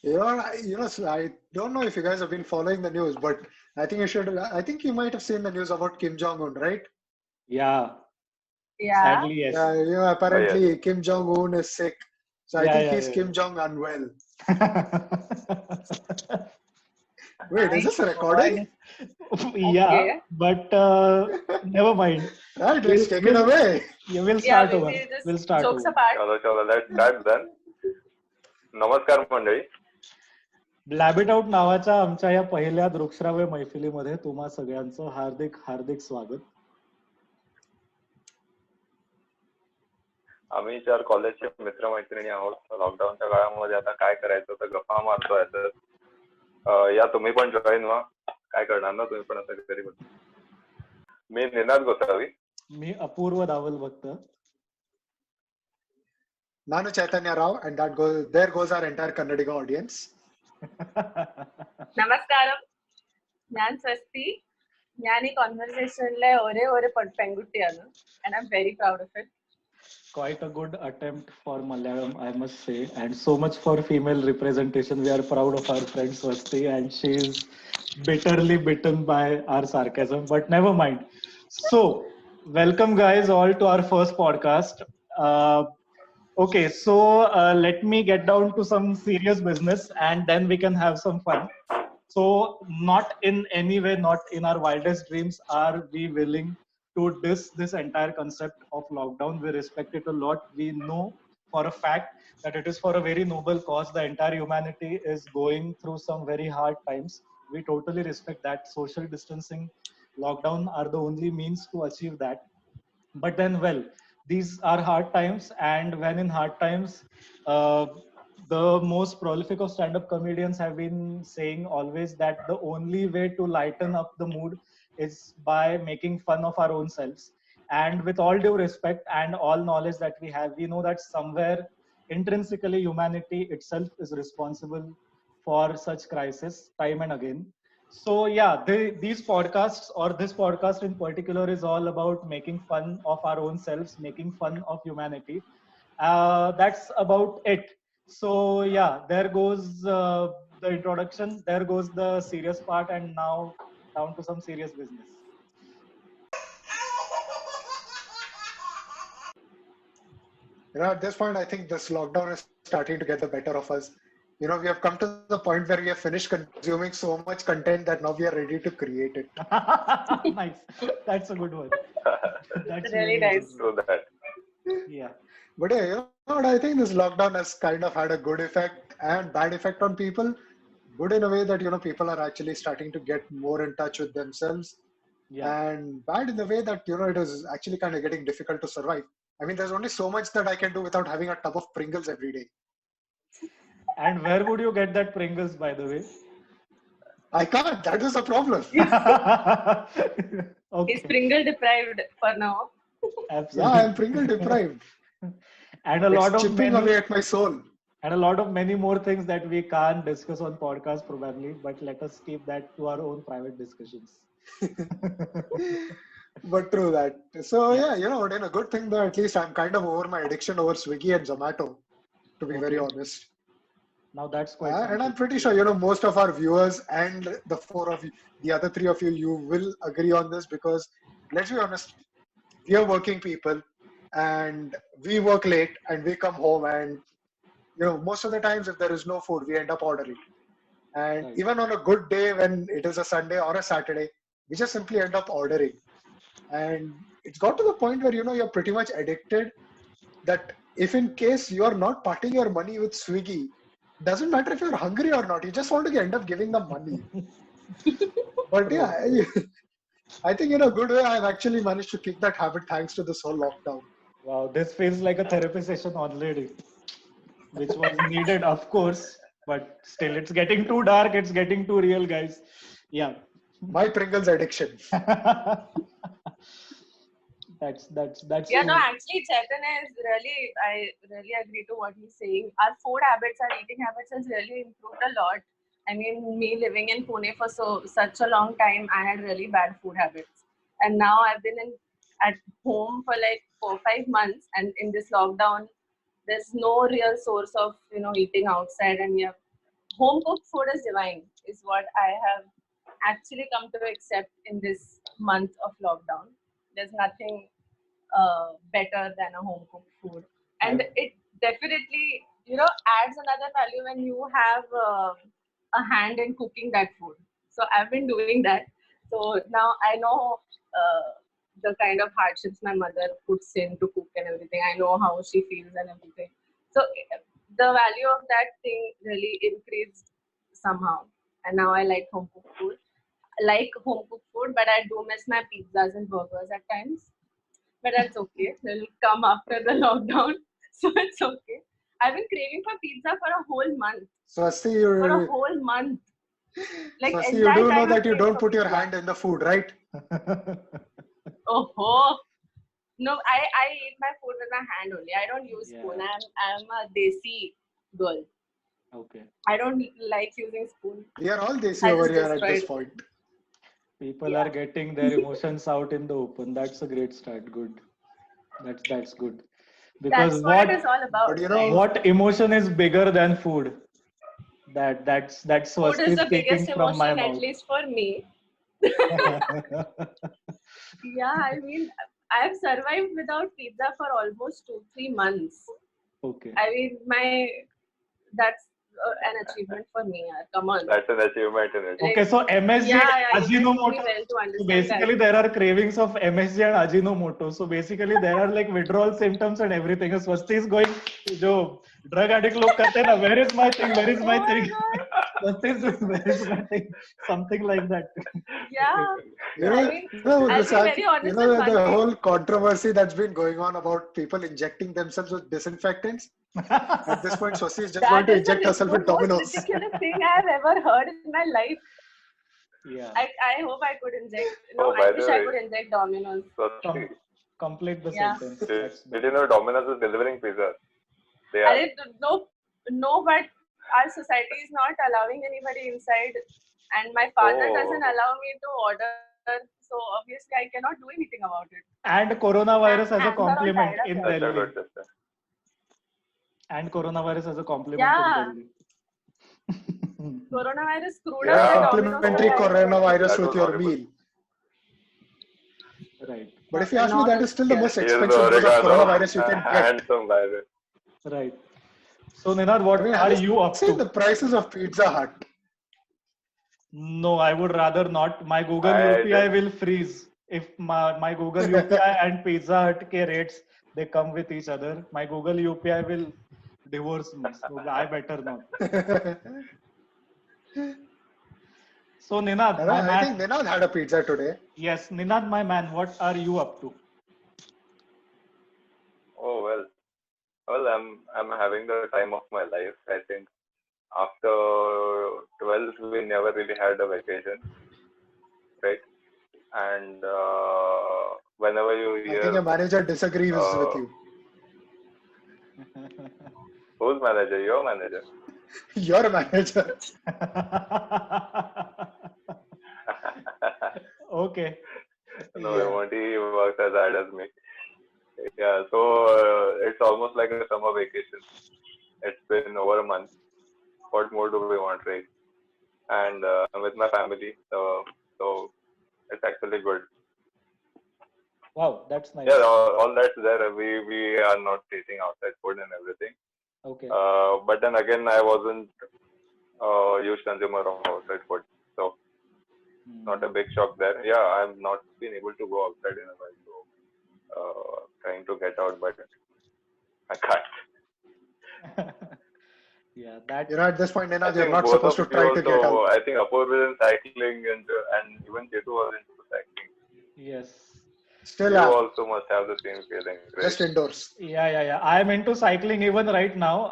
So I don't know if you guys have been following the news, but I think you should. I think you might have seen the news about Kim Jong Un, right? Yeah, Yeah. sadly, yes. Yeah, Oh, yes. apparently Kim Jong Un is sick, so I Yeah, think yeah, he's yeah. Kim Jong Unwell. Yeah. Wait, is My this a recording? Yeah, Okay. but never mind. Right, let's We'll take it we'll away. yeah, we'll Yeah, start over. just We'll start jokes over. apart. चलो let's start then. नमस्कार मंडळी. ब्लॅब it out नावाच्या आमच्या या पहिल्या दृकश्राव्य मैफिलीमध्ये तुम्हा सगळ्यांचं हार्दिक हार्दिक स्वागत. आम्ही 4 कॉलेजचे मित्रमैत्रिणी आहोत. लॉकडाऊनच्या काळामध्ये आता काय करायचं तर गप्पा मारतोय तर या तुम्ही पण जॉईन व्हा. काय करणार ना तुम्ही पण आता घरी बसून. मी निनाद गोसावी. मी अपूर्व दावल भक्त. Nanu Chaitanya Rao, and there goes our entire Kannadiga audience. നമസ്കാരം, ഞാൻ സ്വസ്തി. ഞാൻ ഈ കോൺവെർസേഷനിലെ ഒരേ പെൺകുട്ടിയാണ്. And I'm very proud of it. Quite a good attempt for Malayalam, I must say, and so much for female representation. We are proud of our friend Swasti, and she is bitterly bitten by our sarcasm, but never mind. So, welcome guys all to our first podcast. Okay, so let me get down to some serious business, and then we can have some fun. So, not in any way, not in our wildest dreams, are we willing to diss this entire concept of lockdown. We respect it a lot. We know for a fact that it is for a very noble cause. The entire humanity is going through some very hard times. We totally respect that. Social distancing, lockdown are the only means to achieve that. But then, well, these are hard times, and when in hard times, the most prolific of stand-up comedians have been saying always that the only way to lighten up the mood is by making fun of our own selves. And with all due respect and all knowledge that we have, we know that somewhere intrinsically humanity itself is responsible for such crisis time and again. So yeah, these podcasts, or this podcast in particular, is all about making fun of our own selves, making fun of humanity. That's about it. So yeah, there goes the introduction, there goes the serious part, and now down to some serious business. At this point, I think this lockdown is starting to get the better of us. We have come to the point where we have finished consuming so much content that now we are ready to create it. Nice. That's a good one. That's Really nice. So that. Yeah. But yeah, what I think this lockdown has kind of had a good effect and bad effect on people. Good in a way that, people are actually starting to get more in touch with themselves. Yeah. And bad in the way that, it is actually kind of getting difficult to survive. I mean, there's only so much that I can do without having a tub of Pringles every day. And where would you get that Pringles, by the way? I can't. That is the problem. Okay. He's Pringle deprived for now. Absolutely. Yeah, I'm Pringle deprived. And a lot It's of chipping away at my soul. And a lot of many more things that we can't discuss on podcast probably, but let us keep that to our own private discussions. But true that. So yeah, then a good thing though, at least I'm kind of over my addiction over Swiggy and Zomato, to be very honest. Now that's quite And I'm pretty sure, most of our viewers and the other three of you will agree on this, because let's be honest, we are working people and we work late and we come home, and most of the times if there is no food, we end up ordering. And Right. even on a good day when it is a Sunday or a Saturday, we just simply end up ordering. And it's got to the point where, you're pretty much addicted, that if in case you're not parting your money with Swiggy, doesn't matter if you're hungry or not, you just want to end up giving them money. But yeah, I think in a good way, I've actually managed to kick that habit thanks to this whole lockdown. Wow, this feels like a therapy session already, which was needed, of course, but still, it's getting too dark. It's getting too real, guys. Yeah. My Pringles addiction. That's Yeah, true. no, actually, Chaitanya I really agree to what he's saying. Our food habits, our eating habits has really improved a lot. I mean, me living in Pune for such a long time, I had really bad food habits. And now I've been at home for like 4-5 months, and in this lockdown, there's no real source of, eating outside, and we have home cooked food is divine, is what I have actually come to accept in this month of lockdown. There's nothing better than a home cooked food, and it definitely adds another value when you have a hand in cooking that food. So I've been doing that. So now I know the kind of hardships my mother puts in to cook and everything. I know how she feels and everything. So the value of that thing really increased somehow, and now I like home cooked food. I like home cooked food, but I do miss my pizzas and burgers at times. But that's okay. They'll come after the lockdown, so it's okay. I've been craving for pizza for a whole month. Swasti, For a whole month. Like Swasti, you entire do know time that you I've don't craved put for your pizza. hand in the food, right? Oh, no, I eat my food with my hand only. I don't use spoon. Yeah. I'm a desi girl. Okay. I don't like using spoon. We are all desi I over just here at this destroyed. point. People Yeah. are getting their emotions out in the open. That's a great start. Good. That's good. Because That's what it is all about. But you know, right? what emotion is bigger than food? That's Food is Swasti the biggest speaking from my emotion, at mouth. least for me. Yeah, I mean, I've survived without pizza for almost 2-3 months. Okay. I mean, that's an achievement for me. Come on. That's an achievement in it. Okay, so MSG Yeah, and you guys know me Ajinomoto. well to So understand basically, that. there are cravings of MSG and Ajinomoto. So basically, there are like withdrawal symptoms and everything. So Swasti is going, जो drug addict लोग करते हैं ना, where is my thing? Where is Oh my my thing? god. Swasti is doing, where is my thing? Something like that. Yeah. you I know, mean, you know, I'll the, be very honest you know with one the thing. whole controversy that's been going on about people injecting themselves with disinfectants. At this point, Swasti is just going That to is the inject herself with most Dominoes. ridiculous thing I've ever heard in my life. Yeah. I hope I could inject. No, Oh, I by wish the I way, could inject Domino's. Swasti, Complete the Yeah. sentence. did you know Domino's is delivering pizza? They are. No, but our society is not allowing anybody inside, and my father doesn't allow me to order. So obviously, I cannot do anything about it. And coronavirus as a Hands are all compliment tied up in here. That's a Delhi. good system. And coronavirus as a compliment Yeah. in Delhi. Coronavirus screwed Yeah. up the Domino's Complimentary for life. coronavirus That with was your horrible. meal. Right. But if you ask me, that is still the most Here's the expensive dose of oregano coronavirus you can get. and some virus. Right. So Ninad, what I mean, are at you up least say to? the prices of Pizza Hut. No, I would rather not. My Google I UPI just- will freeze if my Google UPI and Pizza Hut ke rates they come with each other. My Google UPI will divorce me. So I better not. So Ninad, my I man. think Ninad had a pizza today. Yes, Ninad, my man. What are you up to? Oh well, I'm having the time of my life. I think after 12th we never really had a vacation, right? And whenever you I think hear your manager disagrees with you. whose manager, your manager, Your manager. Okay. no, Yeah. Monty works as hard as me. Yeah, so it's almost like a summer vacation. It's been over a month. What more do we want, right? And I'm with my family, so it's actually good. Wow, that's nice. Yeah, all that's there. We are not tasting outside food and everything. Okay. But then again, I wasn't a huge consumer of outside food, so not a big shock there. Yeah, I've not been able to go outside in a while, so trying to get out, but I can't. Yeah, that. You know, at this point, I Ninad, you're think not both supposed to of try you to get also. out. I think Apoor was in cycling, and even Chetu was into cycling. Yes. Still You am. also must have the same feeling, right? Just indoors. Yeah. I'm into cycling even right now.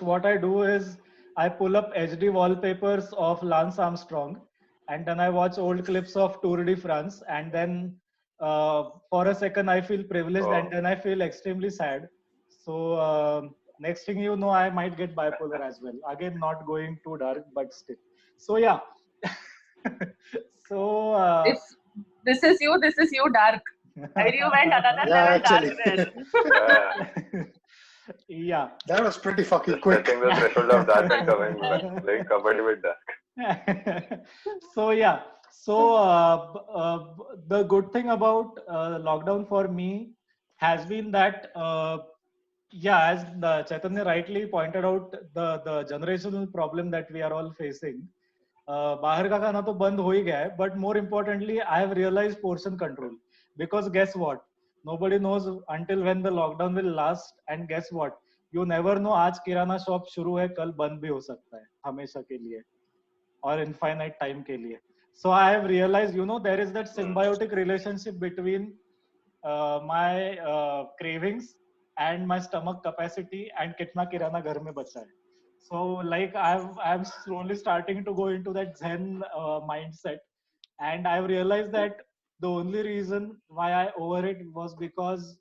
What I do is I pull up HD wallpapers of Lance Armstrong, and then I watch old clips of Tour de France, and then for a second I feel privileged, and then I feel extremely sad. So next thing you know, I might get bipolar as well. Again, not going too dark, but still. So yeah. So If this is you, dark. And you went another Yeah, level dark actually. there. Yeah. Yeah. That was pretty fucking Just quick. setting the threshold of dark and coming back, playing kabaddi with dark. So yeah, the good thing about lockdown for me has been that yeah, as the Chaitanya rightly pointed out, the generational problem that we are all facing. बाहर का खाना तो बंद हो ही गया है, but more importantly, I have realized portion control. Because guess what? Nobody knows until when the lockdown will last, and guess what? You never know. आज किराना shop शुरू है, कल बंद भी हो सकता है हमेशा के लिए or infinite time के लिए. So I have realized, there is that symbiotic relationship between my cravings and my stomach capacity and कितना किराना घर में बचा है. So like I'm slowly starting to go into that Zen mindset, and I've realized that the only reason why I overate was because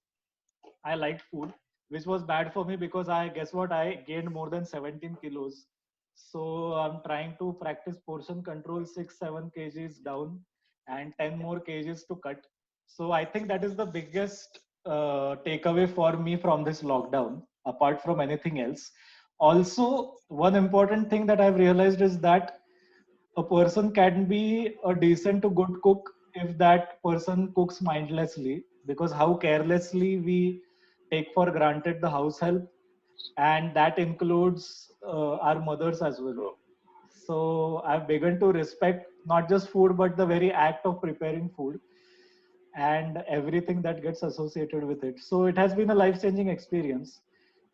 I liked food, which was bad for me because I guess what, I gained more than 17 kilos. So I'm trying to practice portion control, 6-7 kgs down and 10 more kgs to cut. So I think that is the biggest takeaway for me from this lockdown, apart from anything else. Also, one important thing that I've realized is that a person can be a decent to good cook if that person cooks mindlessly, because how carelessly we take for granted the house help, and that includes our mothers as well. True. So I've begun to respect not just food but the very act of preparing food and everything that gets associated with it. So it has been a life changing experience.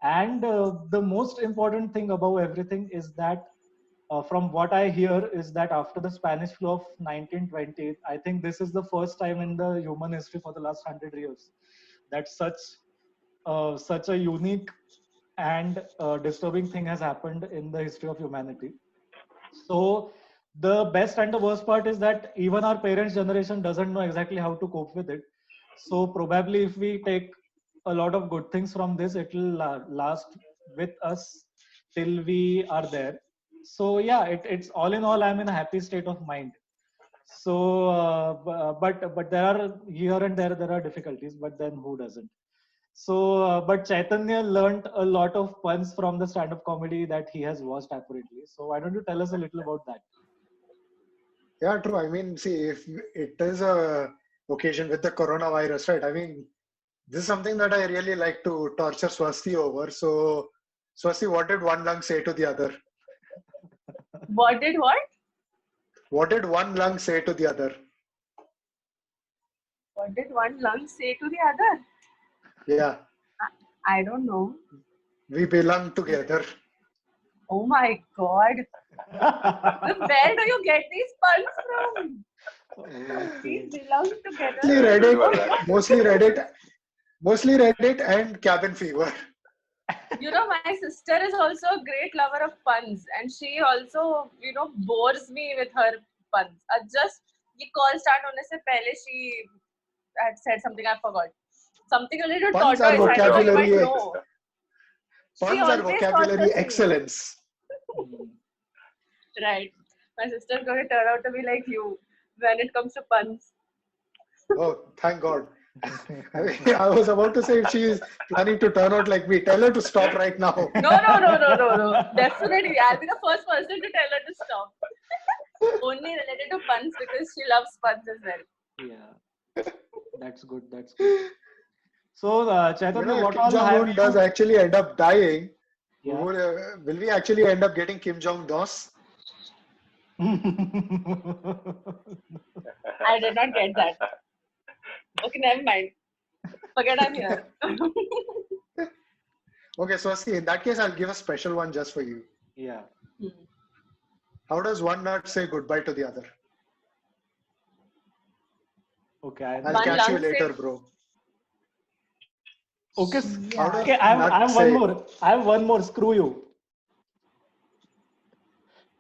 And the most important thing above everything is that from what I hear is that after the Spanish flu of 1920, I think this is the first time in the human history for the last 100 years that such a unique and disturbing thing has happened in the history of humanity. So the best and the worst part is that even our parents' generation doesn't know exactly how to cope with it. So probably if we take a lot of good things from this, it will last with us till we are there. So yeah, it's all in all, I'm in a happy state of mind. So, but there are here and there are difficulties, but then who doesn't? So, but Chaitanya learned a lot of puns from the stand-up comedy that he has watched apparently. So why don't you tell us a little about that? Yeah, true. I mean, see, if it is a occasion with the coronavirus, right? I mean, this is something that I really like to torture Swasti over. So, Swasti, what did one lung say to the other? What did what? What did one lung say to the other? What did one lung say to the other? Yeah, I don't know. we belong together. Oh my god. Where do you get these puns from? These belong together. Mostly Reddit and Cabin Fever. You know, my sister is also a great lover of puns, and she also, bores me with her puns. Just ye call start hone se pehle she had said something, I forgot. Something related to Puns are tortoise. I thought you might vocabulary. know. She Puns are always vocabulary tortures me. excellence. Right. My sister's going to turn out to be like you when it comes to puns. Oh, thank God. I mean, I was about to say if she is planning to turn out like me, tell her to stop right now. No. Definitely. I'll be the first person to tell her to stop. Only related to puns because she loves puns as well. Yeah, that's good. That's good. So, Chaitanya, If what Kim all have Jong-un you? does actually end up dying, Yeah. will we actually end up getting Kim Jong-dos? I did not get that. Okay, never mind. Forget I'm here. Okay, so see, in that case, I'll give a special one just for you. Yeah. How does one nut say goodbye to the other? Okay. I'll One catch you lung later, say- bro. Okay. How does Okay. I nut have say- one more. I have one more. Screw you.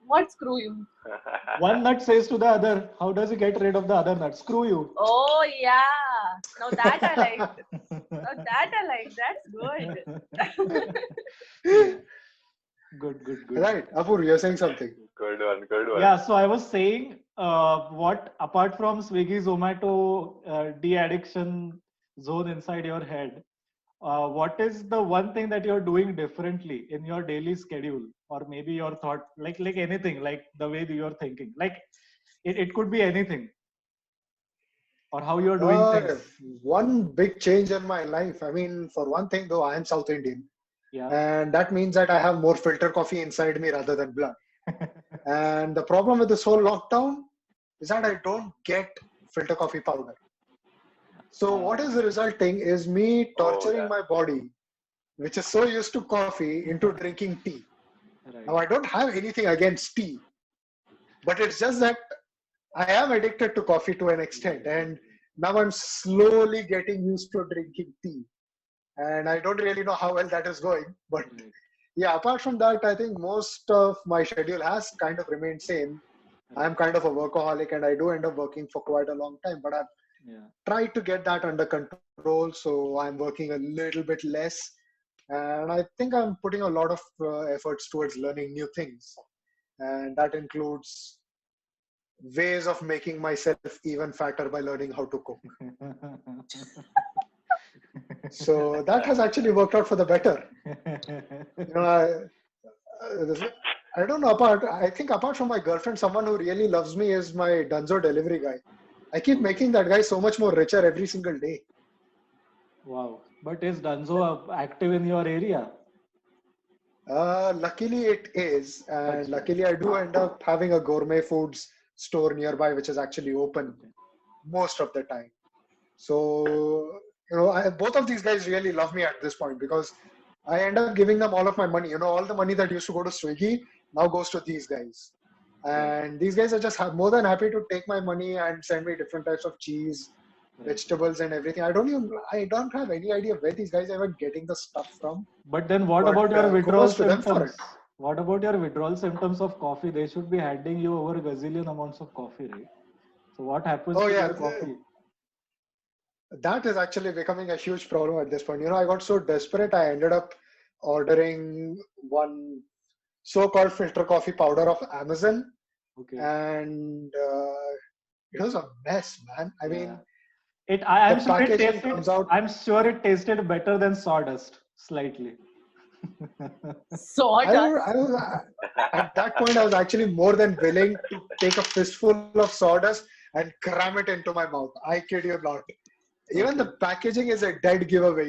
What screw you? One nut says to the other, how does he get rid of the other nut? Screw you. Oh, yeah. Now that I liked. That's good. Good. Right, Apur, you're saying something. Good one. Yeah, so I was saying what apart from Swiggy, Zomato, de-addiction zone inside your head, what is the one thing that you're doing differently in your daily schedule, or maybe your thought, like anything, like the way that you're thinking, like it could be anything, or how you're doing Uh, things. One big change in my life. I mean, for one thing, though, I am South Indian, Yeah. and that means that I have more filter coffee inside me rather than blood. And the problem with this whole lockdown is that I don't get filter coffee powder. So what is resulting is me Oh, torturing yeah. my body, which is so used to coffee, into drinking tea. Now Right. I don't have anything against tea, but it's just that I am addicted to coffee to an extent, and now I'm slowly getting used to drinking tea. And I don't really know how well that is going, but Right. yeah, apart from that, I think most of my schedule has kind of remained same. I'm Right. kind of a workaholic, and I do end up working for quite a long time, but I've Yeah. tried to get that under control, so I'm working a little bit less, and I think I'm putting a lot of efforts towards learning new things, and that includes ways of making myself even fatter by learning how to cook. So that has actually worked out for the better. You know, I don't know, I think apart from my girlfriend, someone who really loves me is my Dunzo delivery guy. I keep Okay. making that guy so much more richer every single day. Wow. But is Dunzo active in your area? Luckily it is, and Achha. luckily I do end up having a gourmet foods store nearby, which is actually open Okay. most of the time. So, both of these guys really love me at this point because I end up giving them all of my money. All the money that used to go to Swiggy now goes to these guys. Right. And these guys are just more than happy to take my money and send me different types of cheese, Right. vegetables, and everything. I don't have any idea where these guys are even getting the stuff from. But then what But about your withdrawal kudos to them for symptoms? it. What about your withdrawal symptoms of coffee? They should be handing you over gazillion amounts of coffee, right? So what happens Oh to yeah, your coffee? that is actually becoming a huge problem at this point. I got so desperate, I ended up ordering one so-called filter coffee powder of Amazon, Okay. and it was a mess, man. I Yeah. mean, I'm the sure it packaging tasted. comes out. I'm sure it tasted better than sawdust, slightly. Sawdust. I was at that point, I was actually more than willing to take a fistful of sawdust and cram it into my mouth. I kid you not. Even the Okay. packaging is a dead giveaway.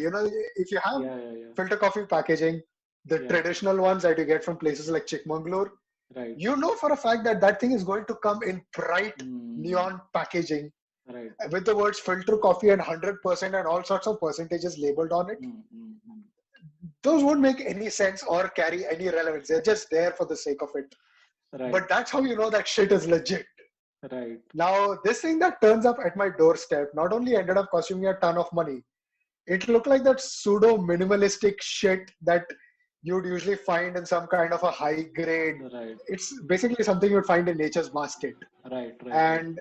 If you have Yeah. filter coffee packaging, the Yeah. traditional ones that you get from places like Chikmagalur, Right. you know for a fact that that thing is going to come in bright neon packaging Right. with the words filter coffee and 100% and all sorts of percentages labeled on it. Those won't make any sense or carry any relevance. They're just there for the sake of it. Right. But that's how you know that shit is legit. Right. Now, this thing that turns up at my doorstep not only ended up costing me a ton of money, it looked like that pseudo minimalistic shit that you'd usually find in some kind of a high grade. Right. It's basically something you'd find in Nature's Basket. Right. And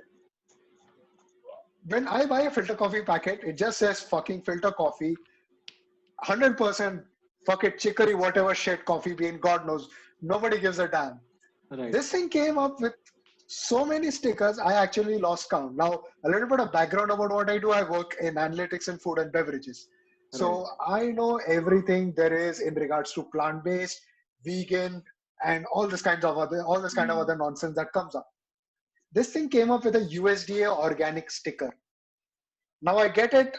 when I buy a filter coffee packet, it just says fucking filter coffee, 100% fuck it, chicory, whatever shit, coffee bean, God knows. Nobody gives a damn. Right. This thing came up with so many stickers, I actually lost count. Now, a little bit of background about what I do. I work in analytics and food and beverages. So I know everything there is in regards to plant-based, vegan, and all this kind of other nonsense that comes up. This thing came up with a USDA organic sticker. Now I get it.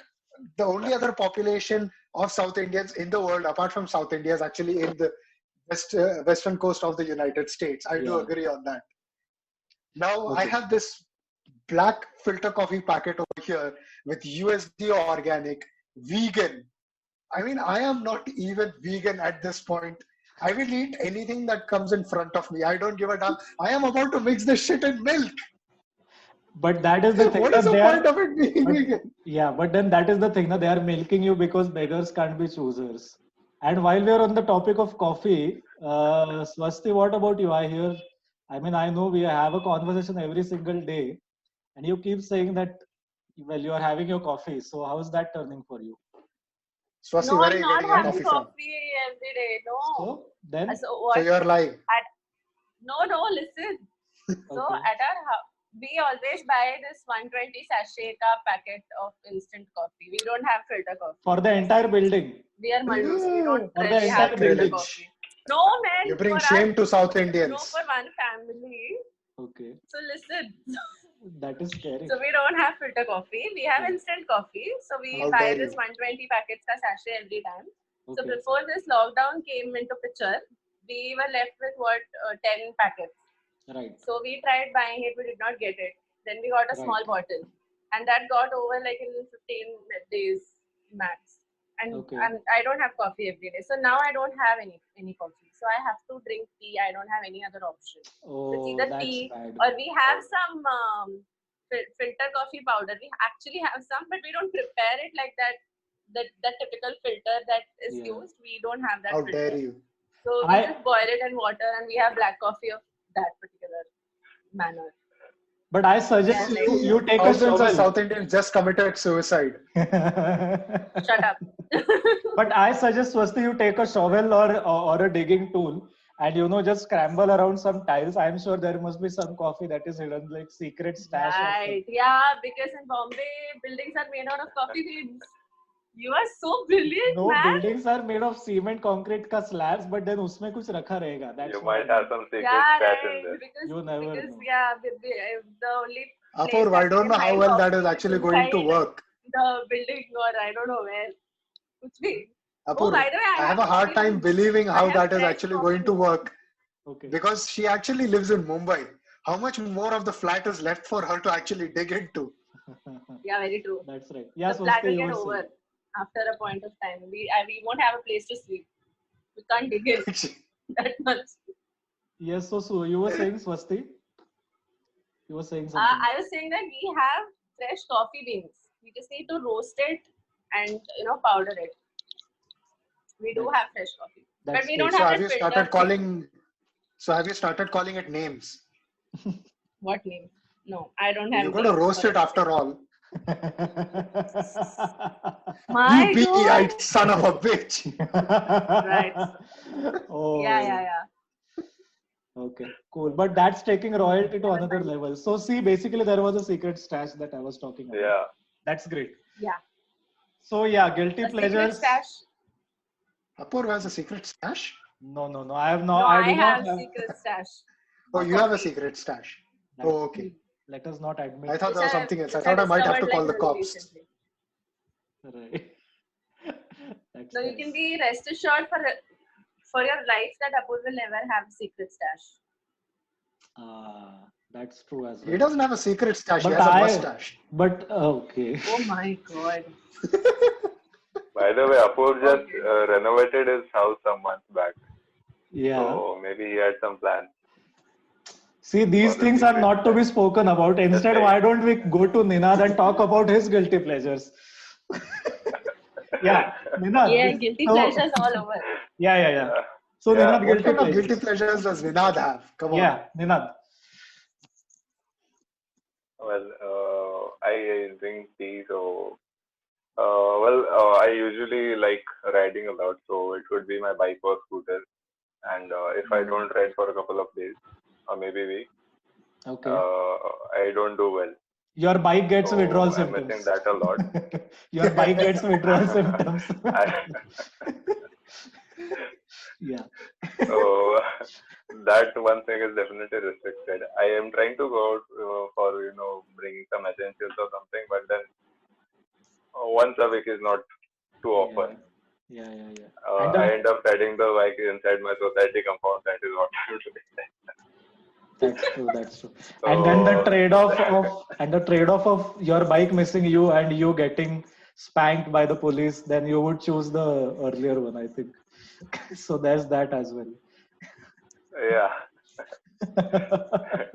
The only other population of South Indians in the world, apart from South India, is actually in the western coast of the United States. I do agree on that. Now I have this black filter coffee packet over here with USDA organic, vegan. I mean, I am not even vegan at this point. I will eat anything that comes in front of me. I don't give a damn. I am about to mix this shit in milk. But that is the thing. What is the point of it being vegan? Yeah, but then that is the thing. They are milking you because beggars can't be choosers. And while we are on the topic of coffee, Swasti, what about you? I know we have a conversation every single day, and you keep saying that, well, you are having your coffee. So how is that turning for you? Swasti, No, where are I'm you not getting your having coffee from? coffee every day. No. So then? So what? So you're lying. No, listen. So Okay. at our house, we always buy this 120 sachet ka packet of instant coffee. We don't have filter coffee. For the entire building. We are Mallus. We don't For the really have entire filter building. coffee. No, man. You bring for shame us, to South no, Indians. for one family. Okay. So listen. That is scary. So we don't have filter coffee. We have Yeah. instant coffee. So we How buy dare this you. 120 packets ka sachet every time. So Okay. before this lockdown came into picture, we were left with 10 packets. Right. So we tried buying it, we did not get it. Then we got a small Right. bottle, and that got over like in 15 days max. And Okay. I don't have coffee every day, so now I don't have any coffee. So I have to drink tea. I don't have any other option. So it's Oh, either that's tea bad. or we have some filter coffee powder. We actually have some, but we don't prepare it like that. That typical filter that is Yeah. used, we don't have that How filter. dare you. So we I- just boil it in water, and we have black coffee of that particular manner. But I suggest Yeah, you take a Thousands of shovel. South Indians just committed suicide. Shut up. But I suggest Swasti you take a shovel or a digging tool and just scramble around some tiles. I'm sure there must be some coffee that is hidden, like secret stash. or Right. Yeah, because in Bombay, buildings are made out of coffee beans. You are so brilliant, No, man. buildings are made of cement, concrete ka slabs, but then उसमें कुछ रखा रहेगा. That's You what might I have mean. some secret Yeah, stash in right. there. Because, You never because know. yeah, the only place Apurv, I that don't we know can how hide well that coffee is actually going to inside work. the building, or I don't know where. Kuch bhi. Oh, Apurv, by the way, I have a hard coffee time beans. believing I how have that is fresh actually coffee going to beans. work Okay. because she actually lives in Mumbai. How much more of the flat is left for her to actually dig into? Yeah, very true. That's right. Yeah, The flat Swasti, will you get were over saying. after a point of time. We won't have a place to sleep. We can't dig in that much. Yes, so you were saying, Swasti? You were saying something. I was saying that we have fresh coffee beans. We just need to roast it and powder it. We do That's- have fresh coffee, but that's we great. don't So have have that you filter started thing. calling? So have you started calling it names? What name? No, I don't have. You got to names roast for it after all. My You God. bee-eyed son of a bitch. Right. Oh. Yeah. Okay, cool. But that's taking royalty to Never another mind. level. So see, basically there was a secret stash that I was talking about. Yeah. That's great. Yeah. So yeah, guilty A secret pleasures. stash. Apurv has a secret stash? No. I have No, not. I do not have secret stash. Oh, of you have a coffee. secret stash. That- Oh, okay. Let us not admit. I thought Which that was I- something else. I which thought I might have to discovered, call the really cops. recently. Right. That's No, you nice. can be rest assured for your life that Apurv will never have a secret stash. That's true as He well. doesn't have a secret stash. He But has a I- mustache. But okay. Oh my God. By the way, Apurv just renovated his house some months back. Yeah. So maybe he had some plans. See, these For the things are secret not to be stash. spoken about. Instead, right. why don't we go to Ninad and talk about his guilty pleasures? Yeah, Ninad. Yeah, guilty so- pleasures all over. Yeah. So, Yeah. Ninad, What guilty kind of pleasures. guilty pleasures does Vinod have? Come on. Yeah, Ninad. Well, I drink tea, so I usually like riding a lot, so it would be my bike or scooter. And if I don't ride for a couple of days or maybe week, Okay. I don't do well. Your bike gets So withdrawal I'm symptoms. missing that a lot. Your bike gets withdrawal symptoms. Yeah. So that one thing is definitely restricted. I am trying to go out for bringing some essentials or something, but then once a week is not too often. Yeah. And I end up riding the bike inside my society compound. That is what I'm doing. That's true. And then the trade-off of your bike missing you and you getting spanked by the police, then you would choose the earlier one, I think. So there's that as well. Yeah,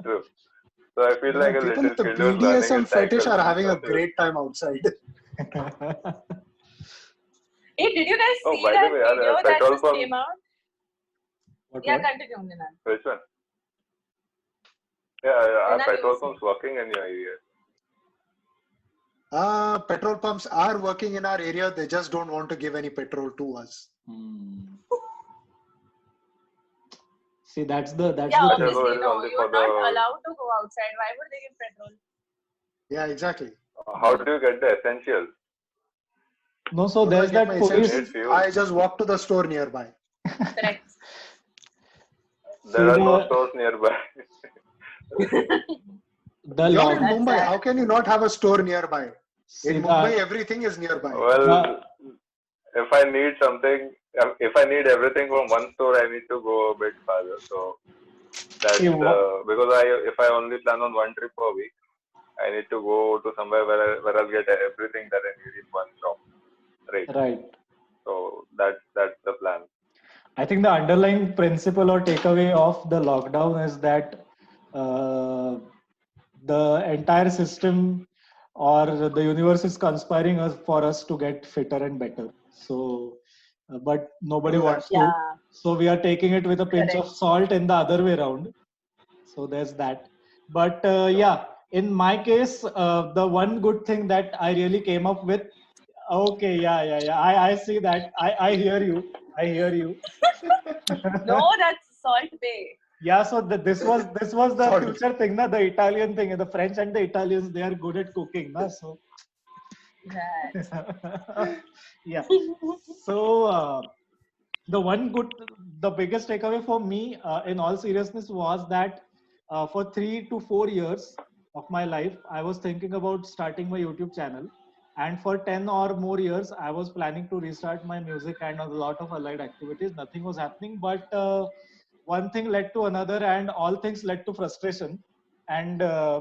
true. So I feel like a People little with the kid who's learning BDSM his fetish cycle. are having a great time outside. Hey, did you guys Oh, see by the that way, video that petrol just pump- came out? What? Yeah, continue, Ninad. Which one? Yeah, are Then I petrol use- pumps working in your area? Petrol pumps are working in our area. They just don't want to give any petrol to us. See, that's the Yeah, thing. obviously, Petrol is no, only you're for not the. allowed to go outside. Why would they give petrol? Yeah, exactly. How do you get the essentials? No, so How do I there's get that my police. essentials? Fuel. I just walk to the store nearby. Correct. There are no the stores nearby. the You're log. in That's Mumbai. sad. How can you not have a store nearby? See In the Mumbai, everything is nearby. Well, if I need something, if I need everything from one store, I need to go a bit farther. So that's see what because if I only plan on one trip per week, I need to go to somewhere where I'll get everything that I need in one shop. Right. right. So that's the plan. I think the underlying principle or takeaway of the lockdown is that the entire system or the universe is conspiring for us to get fitter and better. So, but nobody True that. wants to. Yeah, So we are taking it with a pinch of correct. salt in the other way around. So there's that. But yeah, in my case, the one good thing that I really came up with. Okay, yeah. I see that. I hear you. I hear you. No, that's Salt Bay. Yeah, so this was the Sorry. future thing, na? The Italian thing. The French and the Italians, they are good at cooking, na? So Right. yeah. So the biggest takeaway for me, in all seriousness, was that for 3 to 4 years of my life, I was thinking about starting my YouTube channel, and for 10 or more years, I was planning to restart my music and a lot of allied activities. Nothing was happening, but one thing led to another, and all things led to frustration and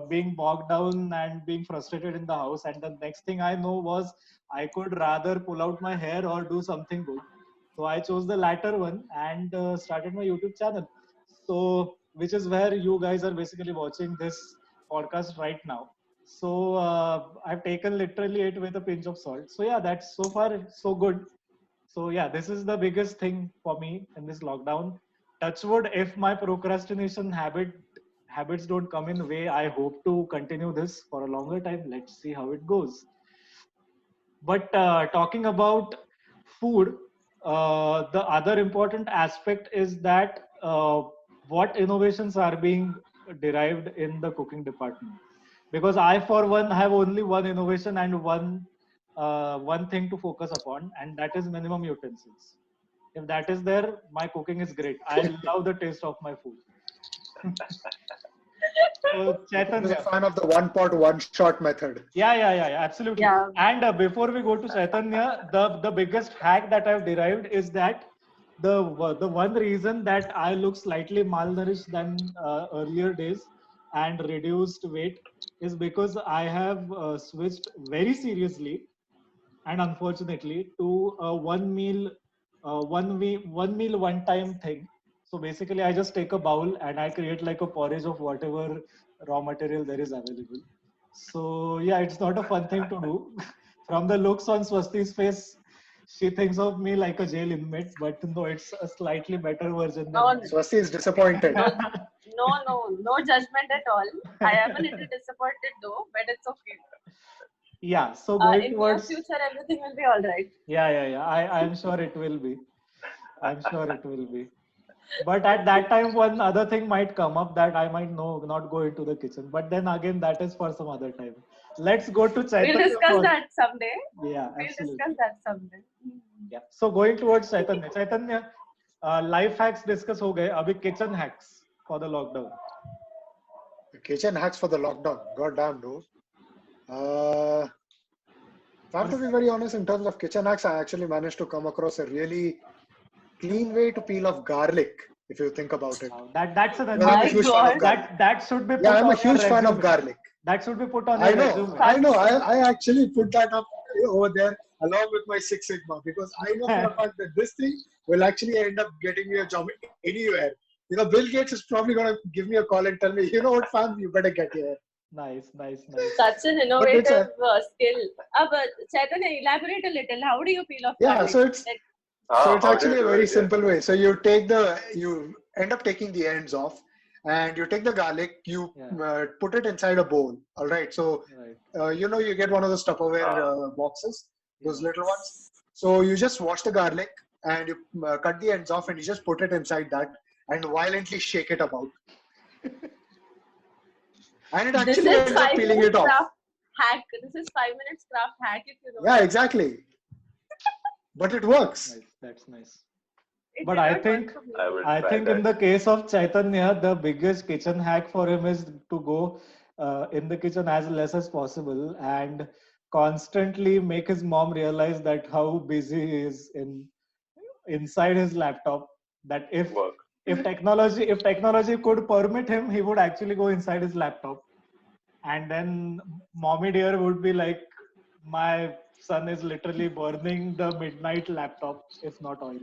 being bogged down and being frustrated in the house. And the next thing I know was I could rather pull out my hair or do something good. So I chose the latter one and started my YouTube channel. So, which is where you guys are basically watching this podcast right now. So I've taken literally it with a pinch of salt. So yeah, that's so far so good. So yeah, this is the biggest thing for me in this lockdown. Touchwood, if my procrastination habits don't come in way, I hope to continue this for a longer time. Let's see how it goes. But talking about food, the other important aspect is that what innovations are being derived in the cooking department. Because I, for one, have only one innovation and one thing to focus upon, and that is minimum utensils. If that is there, my cooking is great. I love the taste of my food. So You're a Chaitanya, fan of the one pot, one shot method. yeah, absolutely. Yeah. And before we go to Chaitanya, the biggest hack that I've derived is that the one reason that I look slightly malnourished than earlier days and reduced weight is because I have switched very seriously and unfortunately to a one meal one time thing. So basically I just take a bowl and I create like a porridge of whatever raw material there is available. So yeah, it's not a fun thing to do. From the looks on Swasti's face, she thinks of me like a jail inmate, but no, it's a slightly better version No, than Swasti is disappointed. no judgment at all. I am a little disappointed though, but it's okay. yeah. So going In near towards future, everything will be all right. yeah. I'm sure it will be. I'm sure it will be. But at that time, one other thing might come up that I might not go into the kitchen. But then again, that is for some other time. Let's go to We'll Chaitanya discuss first. that someday. Yeah, We'll absolutely. discuss that someday. Yeah. So going towards Chaitanya. Chaitanya, life hacks discuss हो गए. अभी kitchen hacks for the lockdown. Kitchen hacks for the lockdown. God damn, dude. If I have to be very honest, in terms of kitchen hacks, I actually managed to come across a really clean way to peel off garlic, if you think about it. Wow, that's an Well, I'm a My huge fan of God. garlic. that should be put Yeah, I'm a on your huge fan of resume. garlic. That should be put on I your know, resume. I actually put that up over there along with my Six Sigma because I know for a fact that this thing will actually end up getting me a job anywhere. You know, Bill Gates is probably going to give me a call and tell me, you know what, fam, you better get here. Nice. Such an innovative skill. But Chaitanya, elaborate a little. How do you peel off Yeah, garlic? so it's Like, So it's How do actually you a do very it? Yeah. simple way. So you end up taking the ends off, and you take the garlic, you Yeah. put it inside a bowl. All right. So Right. you get one of those Tupperware boxes, those Yeah. little ones. So you just wash the garlic and you cut the ends off, and you just put it inside that. and violently shake it about. And it This actually is ends up 5 peeling minutes it off. craft hack. This is 5 minutes craft hack if you know. Yeah, exactly. But it works. Nice. That's nice. It But did I not work think for me. I will I try think that. in the case of Chaitanya, the biggest kitchen hack for him is to go in the kitchen as less as possible and constantly make his mom realize that how busy he is inside his laptop. That Work. if technology could permit him, he would actually go inside his laptop, and then mommy dear would be like, my son is literally burning the midnight laptop if not oil.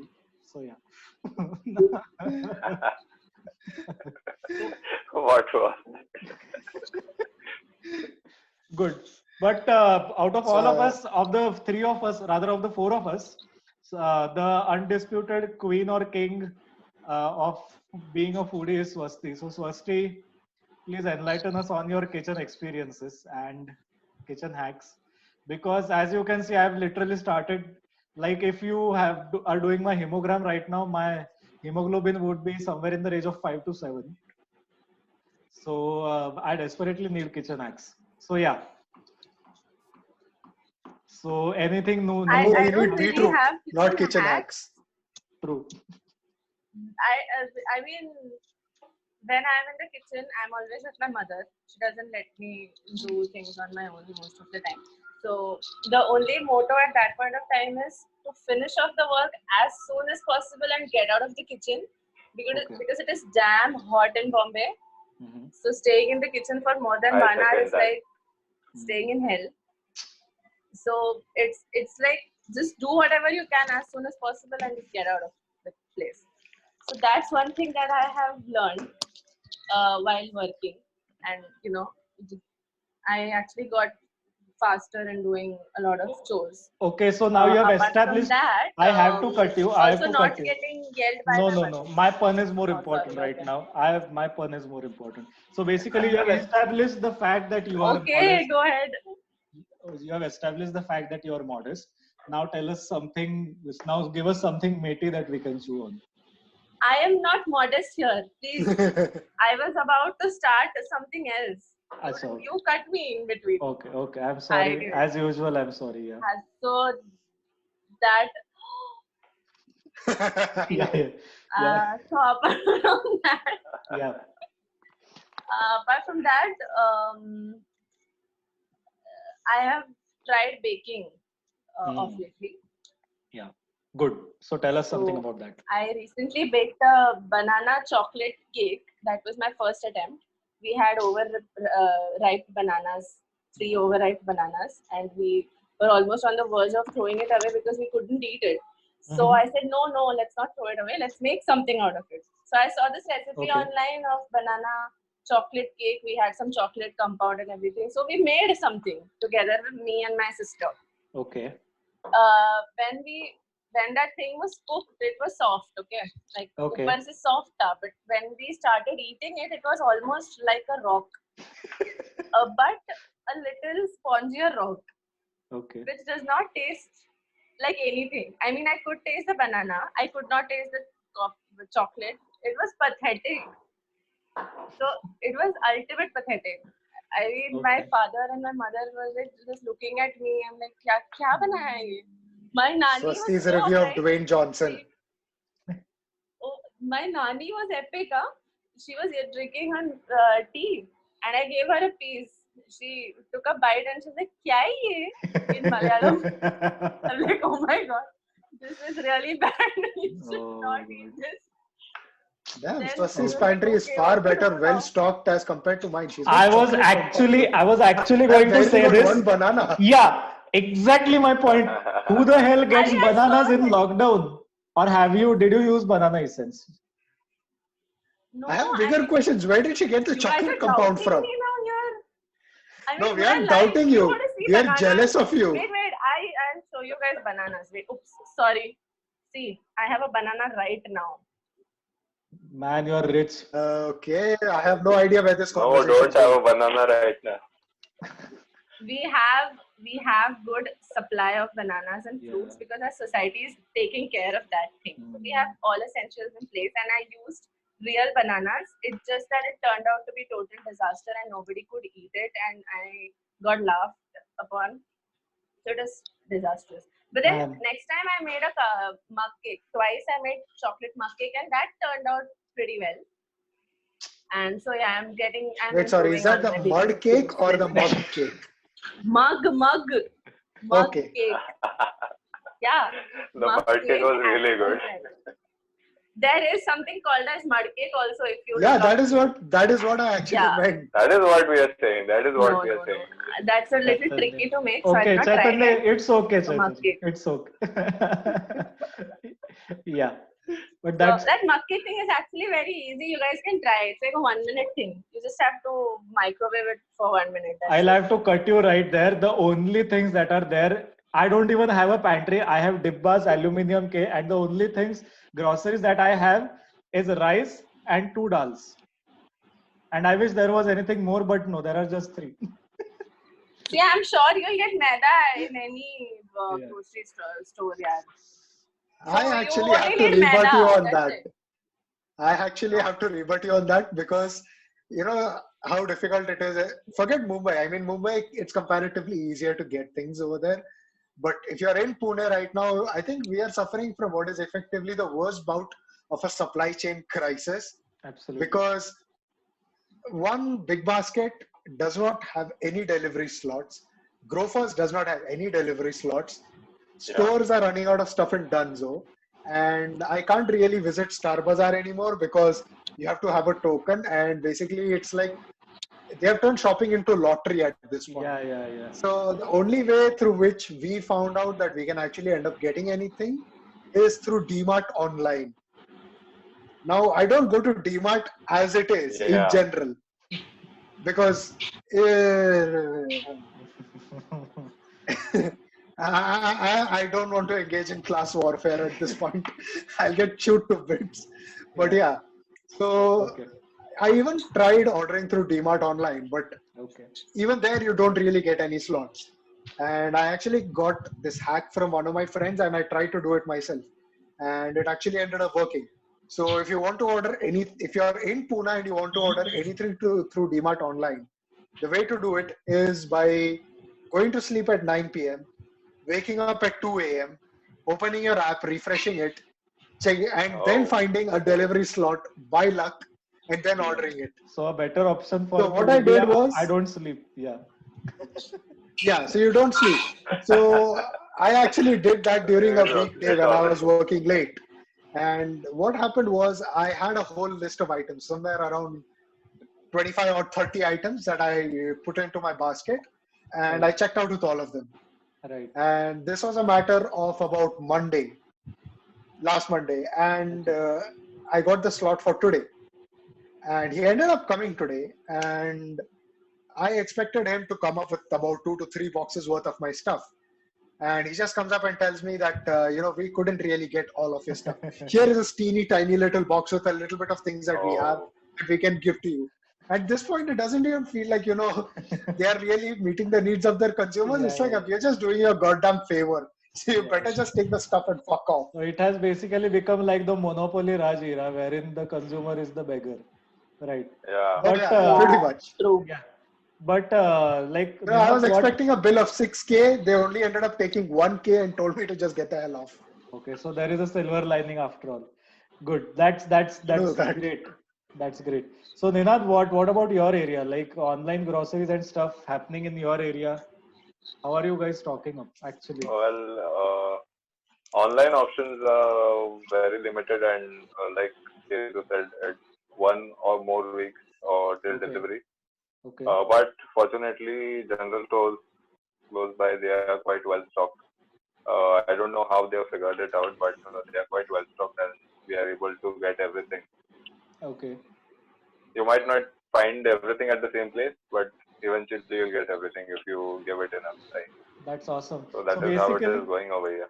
So yeah. What was? Good. But out of all of us, of the three of us, rather of the four of us, the undisputed queen or king of being a foodie is Swasti. So Swasti, please enlighten us on your kitchen experiences and kitchen hacks. Because as you can see, I've literally started, like if you are doing my hemogram right now, my hemoglobin would be somewhere in the range of 5 to 7. So I desperately need kitchen hacks. So yeah. So anything no I We don't need really beetroot, have not kitchen hacks. true. I mean, when I'm in the kitchen, I'm always with my mother. She doesn't let me do things on my own most of the time. So the only motto at that point of time is to finish off the work as soon as possible and get out of the kitchen because it is damn hot in Bombay. Mm-hmm. So staying in the kitchen for more than I 1 hour second is that. like staying in hell. So it's like just do whatever you can as soon as possible and just get out of the place. So that's one thing that I have learned while working, and I actually got faster in doing a lot of chores. Okay, so now you have Apart established. from that, I have to cut you. I have also to not cut you. getting yelled by my No. mother. My pun is more Oh, important sorry, right okay. now. My pun is more important. So basically, you have established the fact that you are Okay, modest. go ahead. You have established the fact that you are modest. Now tell us something. Now give us something matey that we can chew on. I am not modest here, please. I was about to start something else. You cut me in between. Okay. I'm sorry. As usual, I'm sorry. Yeah. So that. Yeah. So apart from that. Yeah. Apart from that, I have tried baking of lately. Yeah. Good. So tell us something about that. I recently baked a banana chocolate cake. That was my first attempt. We had overripe bananas, 3 overripe bananas, and we were almost on the verge of throwing it away because we couldn't eat it. So I said, no, let's not throw it away. Let's make something out of it. So I saw this recipe online of banana chocolate cake. We had some chocolate compound and everything. So we made something together with me and my sister. Okay. When that thing was cooked, it was soft, like upar se soft tha, but when we started eating it, it was almost like a rock, but a little spongier rock, which does not taste like anything. I mean, I could taste the banana, I could not taste the chocolate. It was pathetic. So it was ultimate pathetic. I mean, my father and my mother were like just looking at me. I'm like, kya banaya hai ye? My nanny was Swasti's a review of Dwayne Johnson. My nanny was epic. She was drinking her tea, and I gave her a piece. She took a bite and she's like, "Kya hai ye?" in Malayalam. I'm like, "Oh my god, this is really bad. You should not eat this." Damn, Swasti's pantry is far better, well stocked as compared to mine. I was actually going to say this. One banana. Yeah, exactly my point. Who the hell gets bananas in lockdown? Or did you use banana essence? No, I have bigger questions. Where did she get the chocolate compound from? No, we aren't doubting you. We are jealous of you. Wait, I'll show you guys bananas. Wait, oops, sorry. See, I have a banana right now. Man, you're rich. Okay, I have no idea where this conversation No, don't have a banana right now. We have good supply of bananas and fruits because our society is taking care of that thing. So we have all essentials in place, and I used real bananas. It's just that it turned out to be total disaster and nobody could eat it, and I got laughed upon. So it was disastrous. But then Man. next time I made a mug cake. Twice I made chocolate mug cake, and that turned out pretty well. And so yeah, I'm Wait, sorry, is that improving on the my mud baking cake skills or the with mug cake? mug Okay. cake. Yeah, The mug mud cake was really good. There is something called as mud cake also. If you Yeah, look up. that is what I actually Yeah. meant. That is what we are saying. That is what No, we are no, saying. no. That's a little Chaitanya. tricky to make. So Okay, I've not tried Chaitanya, it. it's okay, A mug Chaitanya. cake. It's okay. Yeah. But So that's that mug cake thing is actually very easy. You guys can try it. It's like a 1 minute thing. You just have to microwave it for 1 minute. That's I'll it. have to cut you right there. The only things that are there, I don't even have a pantry. I have Dibbas, aluminium K, and the only things, groceries that I have is rice and 2 dals. And I wish there was anything more, but no, there are just 3. See, I'm sure you'll get maida in any Yeah. grocery store. Yeah. I So actually you have only to need rebut maida. you on That's that. it. I actually have to rebut you on that because you know how difficult it is. Forget Mumbai. I mean, Mumbai, it's comparatively easier to get things over there. But if you're in Pune right now, I think we are suffering from what is effectively the worst bout of a supply chain crisis Absolutely. because one, Big Basket does not have any delivery slots. Grofers does not have any delivery slots. Stores are running out of stuff in Dunzo. And I can't really visit Star Bazaar anymore because you have to have a token. And basically, it's like they have turned shopping into lottery at this point. Yeah. So the only way through which we found out that we can actually end up getting anything is through DMart online. Now, I don't go to DMart as it is in general because I don't want to engage in class warfare at this point. I'll get chewed to bits. But yeah, so Okay. I even tried ordering through DMart online, but Okay. even there you don't really get any slots. And I actually got this hack from one of my friends and I tried to do it myself. And it actually ended up working. So if you want to order if you're in Pune and you want to order anything through DMart online, the way to do it is by going to sleep at 9 p.m., waking up at 2 a.m., opening your app, refreshing it, and then finding a delivery slot by luck, and then ordering it. So a better option for So me what would I be did was, I don't sleep. Yeah. yeah, so you don't sleep. So I actually did that during a weekday when I was working late. And what happened was I had a whole list of items, somewhere around 25 or 30 items that I put into my basket, and I checked out with all of them. Right. And this was a matter of about last Monday, and I got the slot for today. And he ended up coming today, and I expected him to come up with about 2 to 3 boxes worth of my stuff. And he just comes up and tells me that, we couldn't really get all of your stuff. Here is a teeny tiny little box with a little bit of things that we have that we can give to you. At this point, it doesn't even feel like, they are really meeting the needs of their consumers. It's like, you're just doing a goddamn favor. So you better just take the stuff and fuck off. So it has basically become like the Monopoly Raj era, wherein the consumer is the beggar. Right. Yeah. But, pretty much. True. Yeah. But I was expecting a bill of 6K. They only ended up taking 1K and told me to just get the hell off. Okay, so there is a silver lining after all. Good. That's great. That's great. So Ninad, what about your area? Like online groceries and stuff happening in your area? How are you guys talking up actually? Well, online options are very limited and like you said, it's 1 or more weeks or till delivery. Okay. But fortunately, general stores close by, they are quite well stocked. I don't know how they have figured it out, but they are quite well stocked and we are able to get everything. Okay. You might not find everything at the same place, but eventually you'll get everything if you give it enough time. That's awesome. So that is how it is going over here.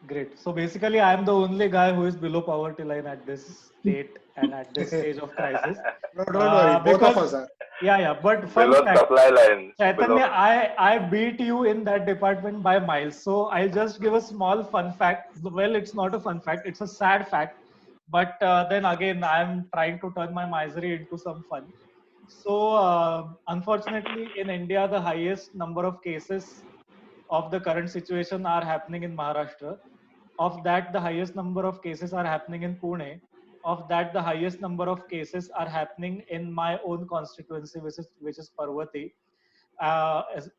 Great. So basically, I'm the only guy who is below poverty line at this state and at this stage of crisis. No, don't worry. Both of us are. Yeah. But fun below fact, supply line. Chaitanya, I beat you in that department by miles. So I'll just give a small fun fact. Well, it's not a fun fact. It's a sad fact But then again, I'm trying to turn my misery into some fun. So unfortunately, in India, the highest number of cases of the current situation are happening in Maharashtra. Of that, the highest number of cases are happening in Pune. Of that, the highest number of cases are happening in my own constituency, which is Parvati,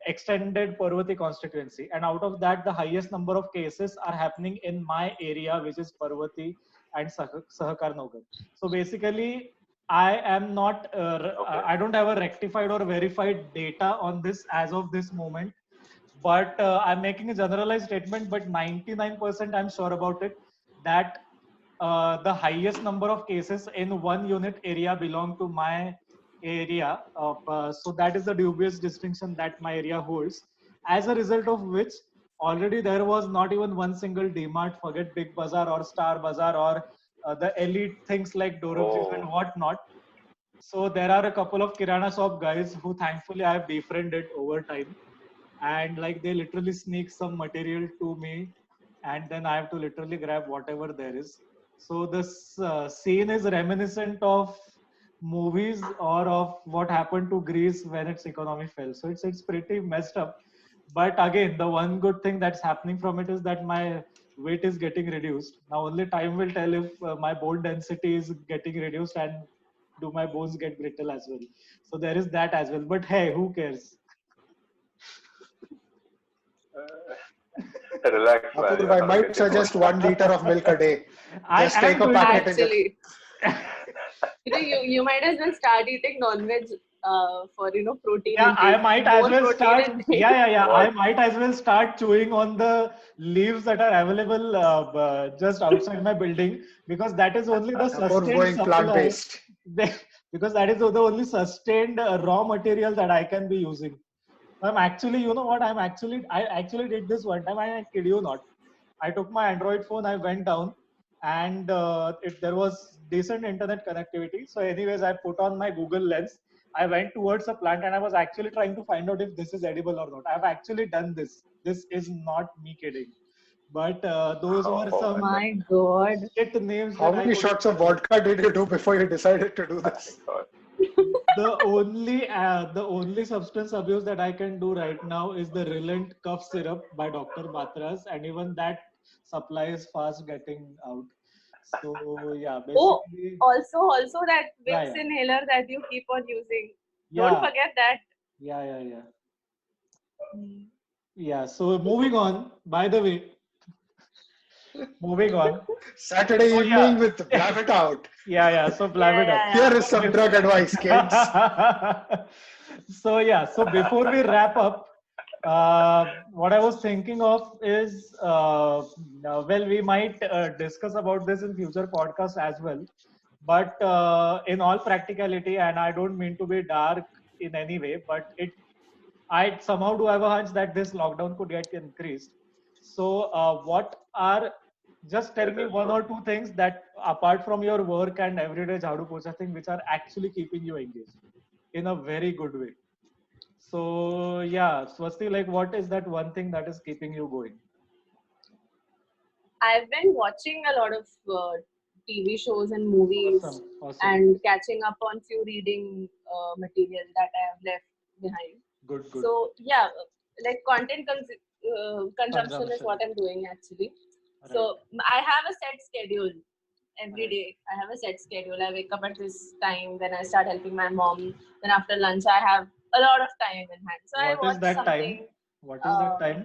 extended Parvati constituency. And out of that, the highest number of cases are happening in my area, which is Parvati and Sahakar Nagar. So basically, I am not, I don't have a rectified or verified data on this as of this moment. But I'm making a generalized statement, but 99% I'm sure about it that the highest number of cases in one unit area belong to my area. So that is the dubious distinction that my area holds. As a result of which, already there was not even one single DMart, forget Big Bazaar or Star Bazaar or the elite things like Dorabjis and whatnot. So there are a couple of Kirana shop guys who thankfully I have befriended over time, and like they literally sneak some material to me, and then I have to literally grab whatever there is. So this scene is reminiscent of movies or of what happened to Greece when its economy fell. So it's pretty messed up. But again, the one good thing that's happening from it is that my weight is getting reduced. Now only time will tell if my bone density is getting reduced and do my bones get brittle as well. So there is that as well. But hey, who cares? Relax, man. Apurva, I might suggest 1 liter of milk a day. I Just take am a going to packet and just Actually, you might as well start eating non-veg for protein Yeah, I intake. might as More well protein start. intake. Yeah. I What? might as well start chewing on the leaves that are available just outside my building, because that is only the Apurva sustained going supply. plant-based. Because that is the only sustained raw material that I can be using. I'm actually, you know what? I actually did this one time. I kid you not. I took my Android phone. I went down, and there was decent internet connectivity. So, anyways, I put on my Google Lens. I went towards a plant, and I was actually trying to find out if this is edible or not. I've actually done this. This is not me kidding. But those were Oh my some god. My God. shit names How that I many couldn't shots of remember. vodka did you do before you decided to do My this? god. The only substance abuse that I can do right now is the Relent cough syrup by Dr. Batras, and even that supply is fast getting out. So yeah, Oh, basically, also that yeah, Vicks inhaler that you keep on using. Don't yeah, forget that. yeah. Hmm. Yeah. So moving on. By the way, moving on. Saturday So evening yeah, with Blab It Out. yeah. So blab Yeah, it up. yeah, Here yeah. is So some drug advice, kids. so yeah, so before we wrap up, what I was thinking of is, well, we might discuss about this in future podcasts as well. But in all practicality, and I don't mean to be dark in any way, but I somehow do have a hunch that this lockdown could get increased. So, what are just tell It me is one true. or two things that apart from your work and everyday jhadu pocha thing, which are actually keeping you engaged in a very good way. So yeah, Swasti, like what is that one thing that is keeping you going? I've been watching a lot of TV shows and movies Awesome. and catching up on few reading material that I have left behind. Good. So yeah, like consumption is Consumption. what I'm doing actually. Right. So I have a set schedule every Right. day. I have a set schedule. I wake up at this time, then I start helping my mom. Then after lunch, I have a lot of time in hand. So I What is watch that time? something What is that uh, time?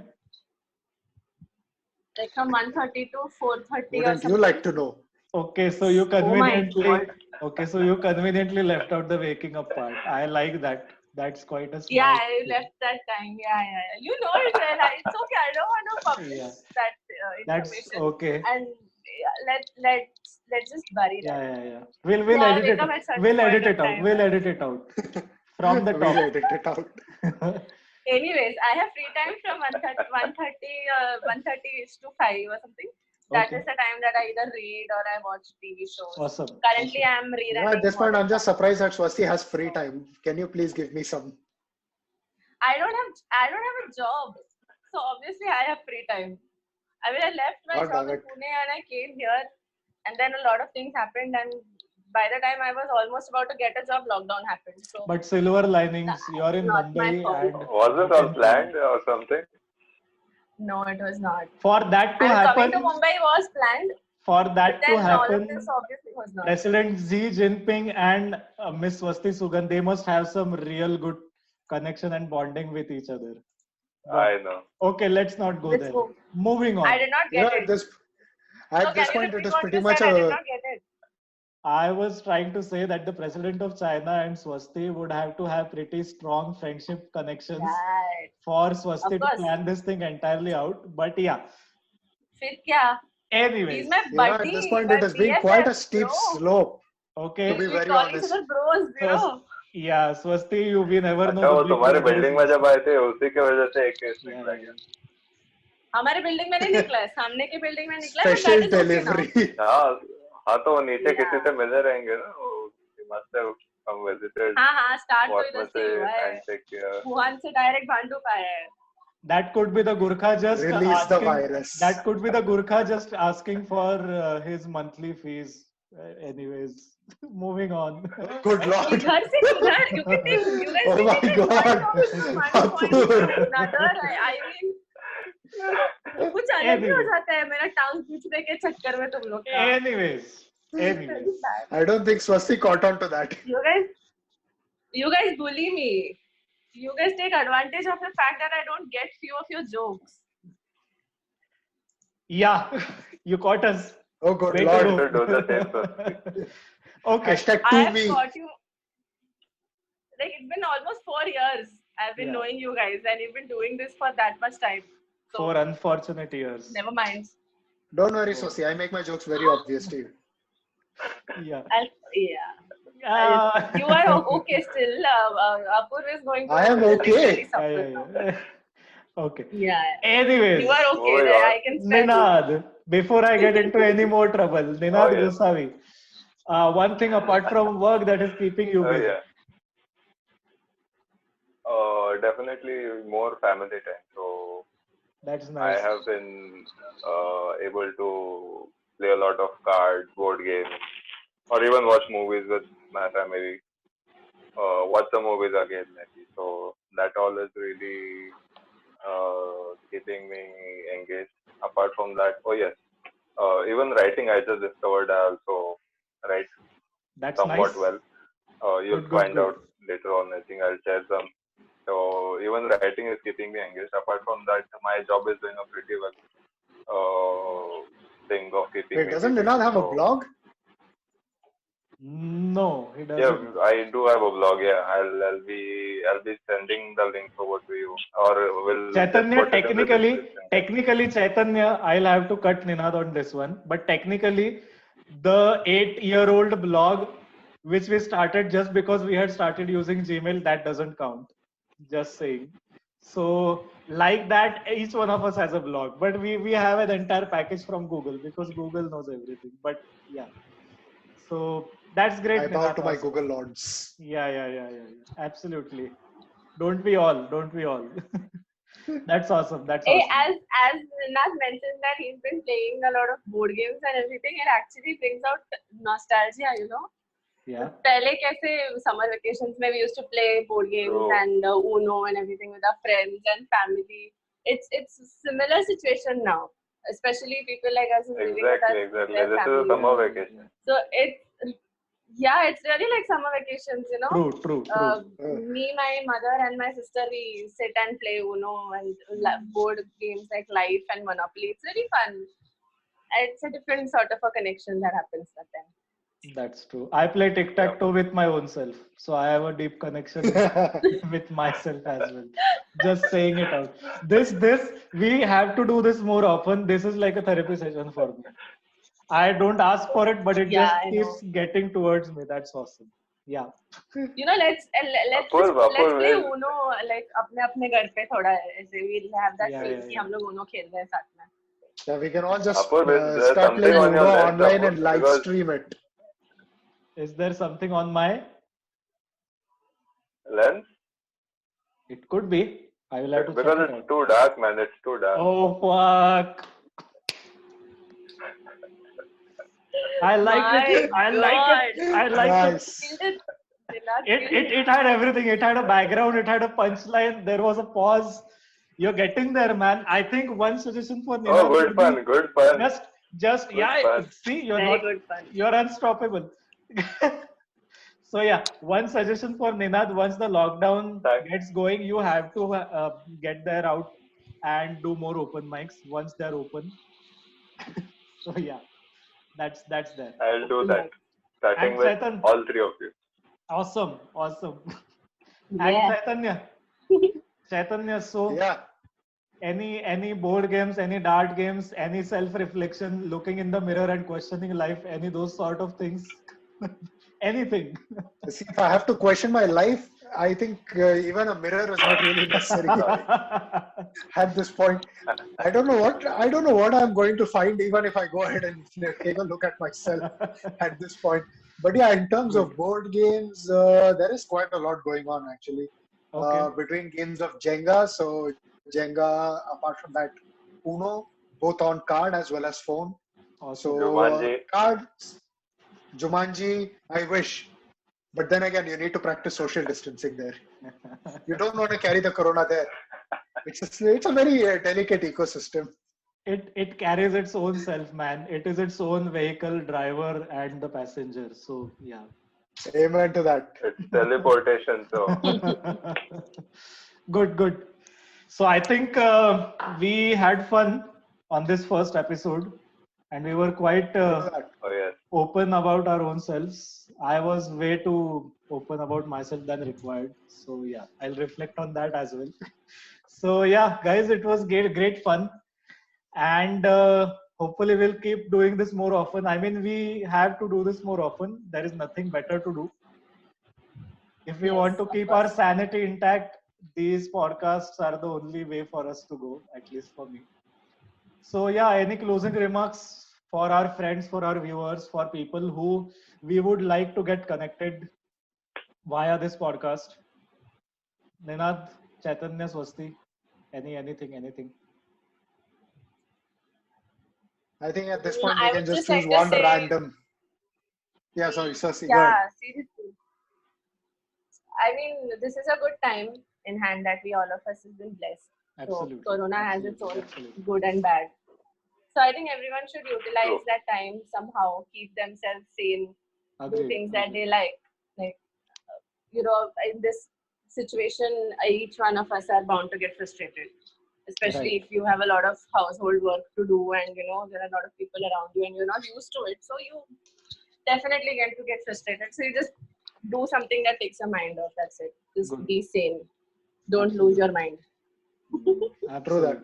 like from 1:30 to 4:30 or Wouldn't you something. like to know? Okay, Oh my God. so you conveniently left out the waking up part. I like that. That's quite a Yeah, smart I thing. left that time. Yeah. You know it well. It's okay. I don't want to publish Yeah, that that's information. okay. And let's just bury that. Yeah. We'll So I edit wake it. up at such We'll point edit of it out. time. We'll edit it out from the We'll top. edit it out. Anyways, I have free time from 1:30 to 5 or something. That Okay. is the time that I either read or I watch TV shows. Awesome. Currently, Awesome. I'm You know, at rerunning this point, Modern I'm just Family. surprised that Swasti has free time. Can you please give me some? I don't have a job, so obviously I have free time. I mean, I left my God job damn in it. Pune and I came here, and then a lot of things happened, and by the time I was almost about to get a job, lockdown happened. So But silver linings, you're in not my Mumbai fault. and Was you it all can planned or something? no, it was not. for that to And coming happen, to Mumbai was planned, for but that to then all of happen, this obviously was not. President Xi Jinping and Miss Swasti Sugan, they must have some real good connection and bonding with each other. But, I know. okay, let's not go With there. whom? Moving on. I did not You know, get at it. this So can you point, it repeat is what pretty you much said? I did a. not get it. I was trying to say that the president of China and Swasti would have to have pretty strong friendship connections Right. for Swasti Of to course. plan this thing entirely out. But yeah, फिर क्या? anyways, He's my You know, at buddy, this point, my it has been quite a BFF, steep bro. slope. To okay. be We very call each honest. other bros, bro. Yeah, Swasti, you we never know. अच्छा वो the big तुम्हारे details. Building में जब आए थे उसी की वजह से एक केस Yeah, निकला yeah, गया. हमारे बिल्डिंग में नहीं निकला है, सामने की बिल्डिंग में निकला है, but Special that is okay now. delivery. हाँ तो वो नीचे Yeah. किसी से मिले रहेंगे ना वो must have come visited. हाँ, start तो What इधर must से ही हुआ है. and take care. वुहान से डायरेक्ट भांडुप आया है. That could be the Gurkha just Release the asking. virus. That could be the Gurkha just asking for his monthly fees. Anyways, moving on. Good lord. इधर से उधर, you can take, you guys Oh can my take one God. from one point to Apur. another. I mean, कुछ अलग ही हो जाता है मेरा टांग खींचने के चक्कर में तुम लोग का. Anyways. Very bad. I don't think Swasti caught on to that. You guys bully me. You guys take advantage of the fact that I don't get few of your jokes. Yeah, you caught us. Oh good Way to lord. go. To do the same Swasti. Okay. Hashtag I to have me. got you. Like it's been almost 4 years I've been Yeah. knowing you guys, and you've been doing this for that much time. So 4 unfortunate years. never mind. Don't worry, Swasti. I make my jokes very obvious to you. Yeah. You are okay still. Apurva is going to. I am okay. really Yeah, suffer yeah, now. yeah. Okay. Yeah. Anyways, You are okay. Moving There. on. I can spare you. Ninad, before I get into any more trouble, Ninad Oh, yes. Gosavi, one thing apart from work that is keeping you Oh busy. yeah. Definitely more family time. So That's I nice. have been able to play a lot of cards, board games, or even watch movies with my family. Watch the movies again, maybe. So that all is really keeping me engaged. Apart from that, oh yes, even writing, I just discovered I also write That's somewhat nice. well. You'll Good, good, find good. out later on. I think I'll share some. So even writing is keeping me engaged. Apart from that, my job is doing a pretty well thing of keeping Wait, me doesn't busy. Ninad have a So, blog? No, he yeah, doesn't. I do have a blog. Yeah, I'll be sending the link over to you, or will just Chaitanya, put it in the description. technically, Chaitanya, I'll have to cut Ninad on this one. But technically, the 8-year-old blog, which we started just because we had started using Gmail, that doesn't count. Just saying. So, like that, each one of us has a blog. But we have an entire package from Google because Google knows everything. But yeah. So, that's great. I bow Ninad, to my awesome. Google lords. Yeah. Absolutely. Don't we all? That's awesome. That's Hey, awesome. as Ninad mentioned that he's been playing a lot of board games and everything, it actually brings out nostalgia, you know. Yeah. पहले कैसे summer vacations में we used to play board games True. and Uno and everything with our friends and family. It's similar situation now, especially people like us who are living with Exactly. their This is a families. summer vacation. So it's really like summer vacations, you know. True. Me, my mother, and my sister, we sit and play Uno and board games like Life and Monopoly. It's really fun. It's a different sort of a connection that happens that time. That's true. I play tic-tac-toe with my own self. So I have a deep connection with myself as well. Just saying it out. We have to do this more often. This is like a therapy session for me. I don't ask for it, but it Yeah, just I keeps getting towards me. That's awesome. Yeah. You know, let's Apurva, play will- Uno like अपने घर पे थोड़ा ऐसे we'll have that Yeah, feel yeah, कि yeah. हम लोग Uno खेल रहे हैं साथ में. Yeah, we can all just Apurva, there's start playing something on Uno your list, online Apurva, and live because- stream it. Is there something on my? Lens? It could be. I will have to Because check it it's out. too dark, man. It's too dark. Oh fuck. I like it. My I like it. I like it. Nice. Killed it. Ninad It, killed it, it had everything. It had a background. It had a punchline. There was a pause. You're getting there, man. I think one suggestion for Oh, Ninad good would be fun, good fun. just Good yeah. fun. See, you're Very not. good fun. You're unstoppable. So yeah, one suggestion for Ninad: once the lockdown Thanks. gets going, you have to get there out and do more open mics once they're open. So yeah, that's there. I'll do that. Starting And with Chaitan, all three of you. awesome. And Yeah. Chaitanya. So Yeah. any board games, any dart games, any self-reflection, looking in the mirror and questioning life, any those sort of things, anything. See, if I have to question my life, I think even a mirror is not really necessary at this point. I don't know what I'm going to find, even if I go ahead and take a look at myself at this point. But yeah, in terms of board games, there is quite a lot going on actually. Okay. Between games of Jenga, so Jenga, apart from that, Uno, both on card as well as phone. Awesome. So Jumanji. cards, Jumanji, I wish. But then again, you need to practice social distancing there. You don't want to carry the corona there. It's a very delicate ecosystem. It carries its own self, man. It is its own vehicle, driver, and the passenger. So yeah. Amen to that. It's teleportation, so Good. So I think we had fun on this first episode, and we were quite oh yes. open about our own selves. I was way too open about myself than required. So yeah, I'll reflect on that as well. So yeah, guys, it was great fun, and hopefully we'll keep doing this more often. I mean, we have to do this more often. There is nothing better to do. If we Yes, want to of keep course. our sanity intact, these podcasts are the only way for us to go, at least for me. So yeah, any closing remarks for our friends, for our viewers, for people who we would like to get connected via this podcast? Ninad, Chaitanya, Swasti, anything. I think at this point we I can would just just choose like to one say, random. Yeah, sorry, Sasi, go ahead. yeah, seriously. I mean, this is a good time in hand that we all of us have been blessed. Absolutely. So Corona has its own Absolutely. good and bad. So I think everyone should utilize True. that time somehow, keep themselves sane, do Agreed. things that they like. Like, in this situation, each one of us are bound to get frustrated. Especially Right. if you have a lot of household work to do and there are a lot of people around you and you're not used to it. So you definitely get to get frustrated. So you just do something that takes your mind off. That's it. Just Good. be sane. Don't lose your mind. True that.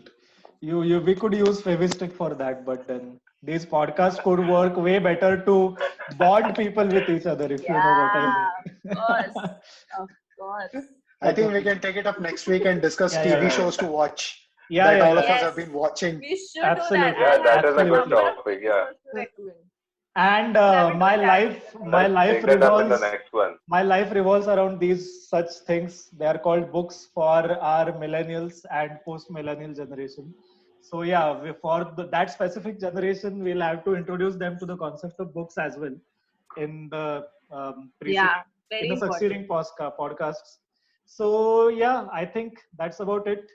We could use Fevistick for that, but then these podcasts could work way better to bond people with each other, if you know what I mean. Of course. I think we can take it up next week and discuss Yeah, TV yeah. shows to watch Yeah, that yeah, all of yeah. us have been watching. We should Absolutely. do Yeah, that. that is a good Absolutely. topic. Yeah. To recommend. And Never my do that. life Let's take that up in the revolves. next one. My life revolves around these such things. They are called books for our millennials and post-millennial generation. So yeah, that specific generation, we'll have to introduce them to the concept of books as well in the Yeah, very in the important. succeeding podcasts. So yeah, I think that's about it.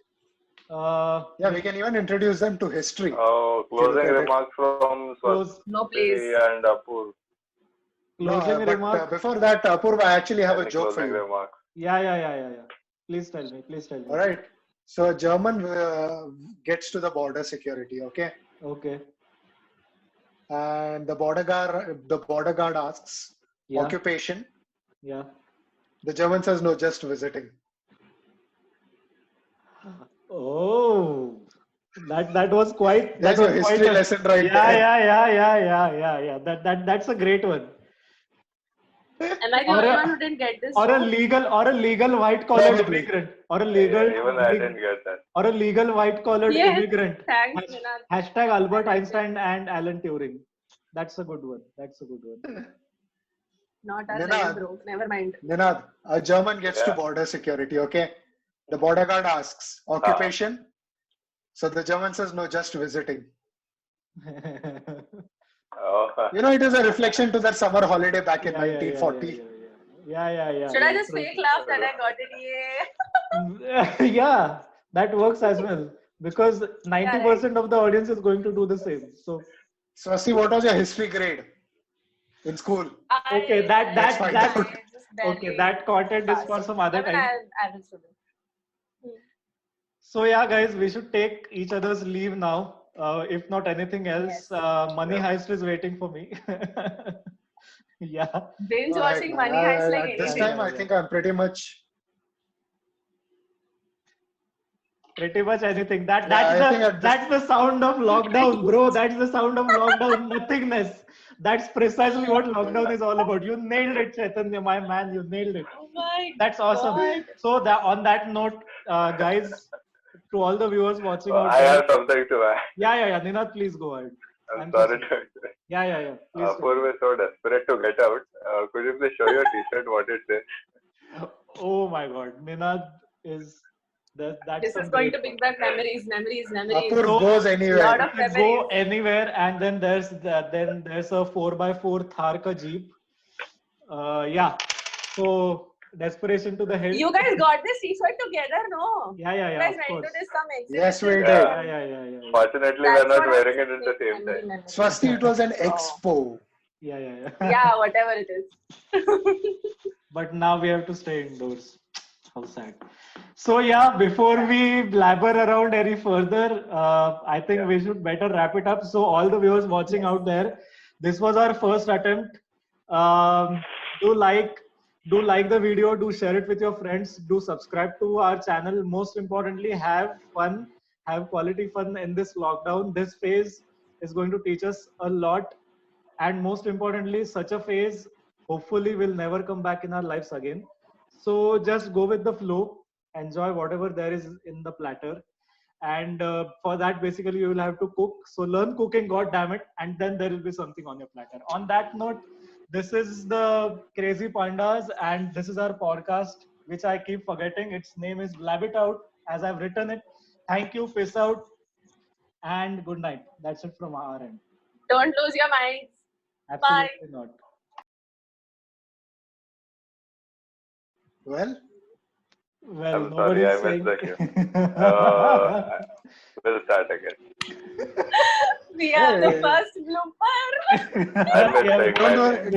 Yeah, we can even introduce them to history. Oh, closing look at it. remarks from Close, No, please. Swati and Apur. closing But remark. before that, Apurva, I actually have a Any joke for closing you. remarks? Yeah. Please tell me. All right. So German gets to the border security, okay? Okay. And the border guard asks, Yeah. occupation. Yeah. The German says, no, just visiting. Oh, that was quite. There's a history lesson right there. Yeah. That's a great one. Am I the Or only a- one who didn't get this? Or a joke? legal white collared Probably. immigrant. Or a legal. Even I didn't get that. Or a legal white collared Yes. immigrant. Thanks, Ninad. Hashtag Albert Einstein and Alan Turing. That's a good one. Not our Ninad. level, bro. Never mind. Ninad, a German gets to Yeah. border security, okay? The border guard asks, occupation. So the German says, no, just visiting. Oh, You know, it is a reflection to that summer holiday back in Yeah, yeah, yeah, 1940. yeah. Should I Yeah, just true. fake laugh that I got it? Yeah. Yeah, that works as well because 90% Correct. of the audience is going to do the same. So Swasti, what was your history grade in school? okay, Let's find out. I just okay, barely that content is passed. for some I other mean, time. I was student. So yeah, guys, we should take each other's leave now. If not anything else, Yes. Money Yeah. Heist is waiting for me. Yeah, Binge All right, watching man. Money Heist like At this anything. time, I think I'm pretty much. pretty much anything. Yeah, I think at this. That's the sound of lockdown, bro. That's the sound of lockdown. Nothingness. That's precisely what lockdown is all about. You nailed it, Chaitanya, my man. You nailed it. Oh my That's awesome. God. So that on that note, guys, to all the viewers watching out I there. have something to add. Yeah. Ninath, please go ahead. I'm sorry so to. Yeah. Please. We're so desperate to get out. Could you please show your T-shirt what it says? Oh my God, Ninath is that's This some is going great to bring content. back memories. Apur So- goes Lot anywhere. of You can go memories. anywhere, and then there's a 4x4 Thar ka Jeep. Yeah. So desperation to the hill. You guys got this t-shirt together, no? Yeah. You guys Of went course. to this some exhibition. Yes, we did. Yeah. Fortunately, That's we're not what I'm wearing it at the saying, same memory, time. memory. Swasti, it was an Oh. expo. Yeah. Yeah, whatever it is. But now we have to stay indoors. How sad. So yeah, before we blabber around any further, I think we should better wrap it up. So all the viewers watching out there, this was our first attempt. Do like the video, do share it with your friends, do subscribe to our channel. Most importantly, have fun, have quality fun in this lockdown. This phase is going to teach us a lot, and most importantly, such a phase hopefully will never come back in our lives again. So just go with the flow, enjoy whatever there is in the platter, and for that basically you will have to cook. So learn cooking, god damn it, and then there will be something on your platter. On that note, this is the Crazy Pandas, and this is our podcast, which I keep forgetting. Its name is Blab It Out, as I've written it. Thank you, peace out, and good night. That's it from our end. Don't lose your minds. Absolutely not. Well, Well, I'm sorry, I nobody's missed saying. We'll start again. We have the Hey. first blooper. I missed Yeah, saying don't my worry. name.